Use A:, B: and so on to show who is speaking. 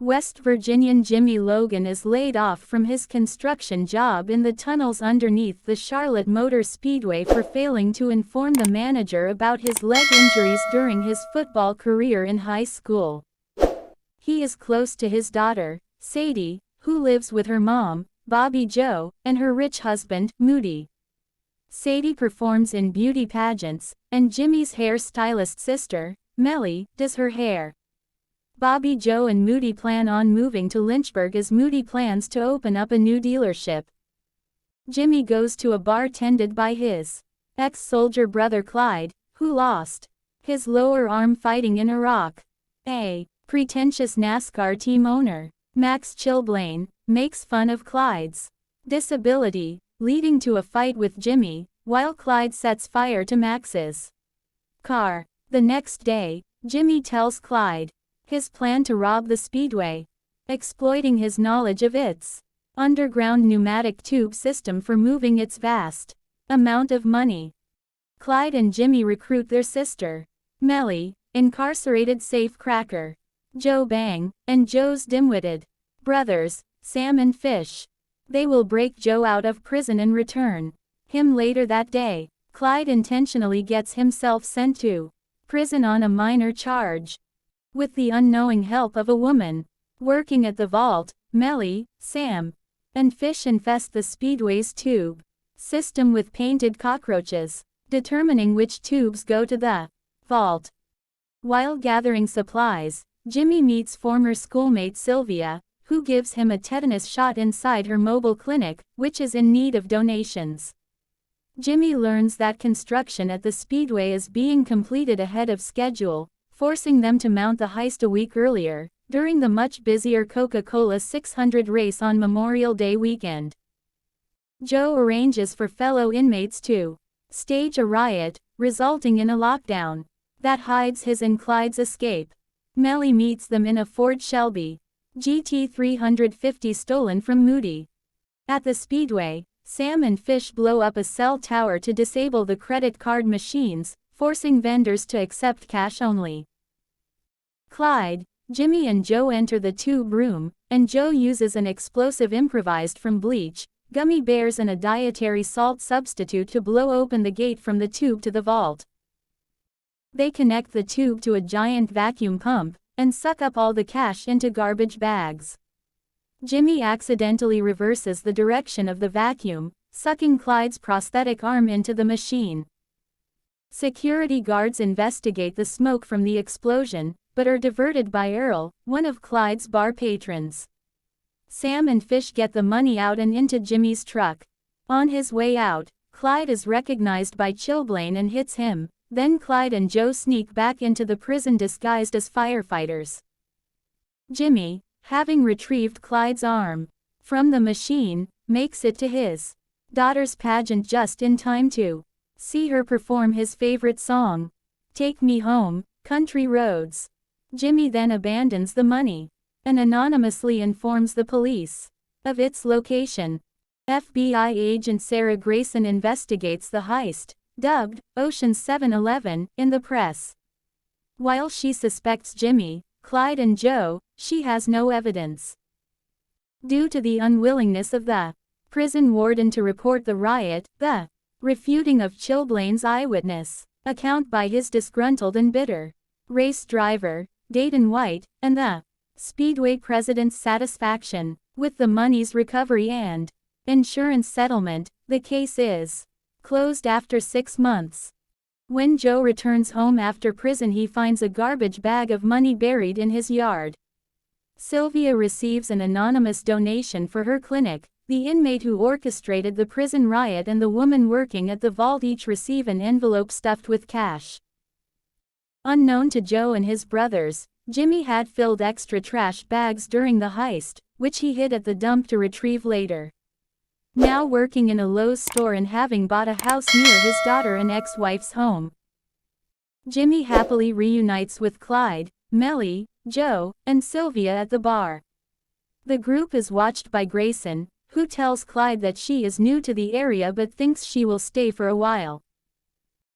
A: West Virginian Jimmy Logan is laid off from his construction job in the tunnels underneath the Charlotte Motor Speedway for failing to inform the manager about his leg injuries during his football career in high school. He is close to his daughter, Sadie, who lives with her mom, Bobby Joe, and her rich husband, Moody. Sadie performs in beauty pageants, and Jimmy's hairstylist sister, Melly, does her hair. Bobby Joe and Moody plan on moving to Lynchburg as Moody plans to open up a new dealership. Jimmy goes to a bar tended by his ex-soldier brother Clyde, who lost his lower arm fighting in Iraq. A pretentious NASCAR team owner, Max Chilblain, makes fun of Clyde's disability, leading to a fight with Jimmy, while Clyde sets fire to Max's car. The next day, Jimmy tells Clyde his plan to rob the speedway, exploiting his knowledge of its underground pneumatic tube system for moving its vast amount of money. Clyde and Jimmy recruit their sister, Melly, incarcerated safecracker Joe Bang, and Joe's dim-witted brothers, Sam and Fish. They will break Joe out of prison and return him later that day. Clyde intentionally gets himself sent to prison on a minor charge. With the unknowing help of a woman working at the vault, Melly, Sam, and Fish infest the speedway's tube system with painted cockroaches, determining which tubes go to the vault. While gathering supplies, Jimmy meets former schoolmate Sylvia, who gives him a tetanus shot inside her mobile clinic, which is in need of donations. Jimmy learns that construction at the speedway is being completed ahead of schedule, forcing them to mount the heist a week earlier, during the much busier Coca-Cola 600 race on Memorial Day weekend. Joe arranges for fellow inmates to stage a riot, resulting in a lockdown that hides his and Clyde's escape. Melly meets them in a Ford Shelby GT350 stolen from Moody. At the speedway, Sam and Fish blow up a cell tower to disable the credit card machines, forcing vendors to accept cash only. Clyde, Jimmy and Joe enter the tube room, and Joe uses an explosive improvised from bleach, gummy bears and a dietary salt substitute to blow open the gate from the tube to the vault. They connect the tube to a giant vacuum pump, and suck up all the cash into garbage bags. Jimmy accidentally reverses the direction of the vacuum, sucking Clyde's prosthetic arm into the machine. Security guards investigate the smoke from the explosion, but are diverted by Earl, one of Clyde's bar patrons. Sam and Fish get the money out and into Jimmy's truck. On his way out, Clyde is recognized by Chilblain and hits him. Then Clyde and Joe sneak back into the prison disguised as firefighters. Jimmy, having retrieved Clyde's arm from the machine, makes it to his daughter's pageant just in time to see her perform his favorite song, "Take Me Home, Country Roads." Jimmy then abandons the money and anonymously informs the police of its location. FBI agent Sarah Grayson investigates the heist, dubbed Ocean's 7-Eleven, in the press. While she suspects Jimmy, Clyde and Joe, she has no evidence. Due to the unwillingness of the prison warden to report the riot, the refuting of Chilblain's eyewitness account by his disgruntled and bitter race driver, Dayton White, and the Speedway president's satisfaction with the money's recovery and insurance settlement, the case is closed after 6 months. When Joe returns home after prison, he finds a garbage bag of money buried in his yard. Sylvia receives an anonymous donation for her clinic. The inmate who orchestrated the prison riot and the woman working at the vault each receive an envelope stuffed with cash. Unknown to Joe and his brothers, Jimmy had filled extra trash bags during the heist, which he hid at the dump to retrieve later. Now working in a Lowe's store and having bought a house near his daughter and ex-wife's home, Jimmy happily reunites with Clyde, Melly, Joe, and Sylvia at the bar. The group is watched by Grayson, who tells Clyde that she is new to the area but thinks she will stay for a while.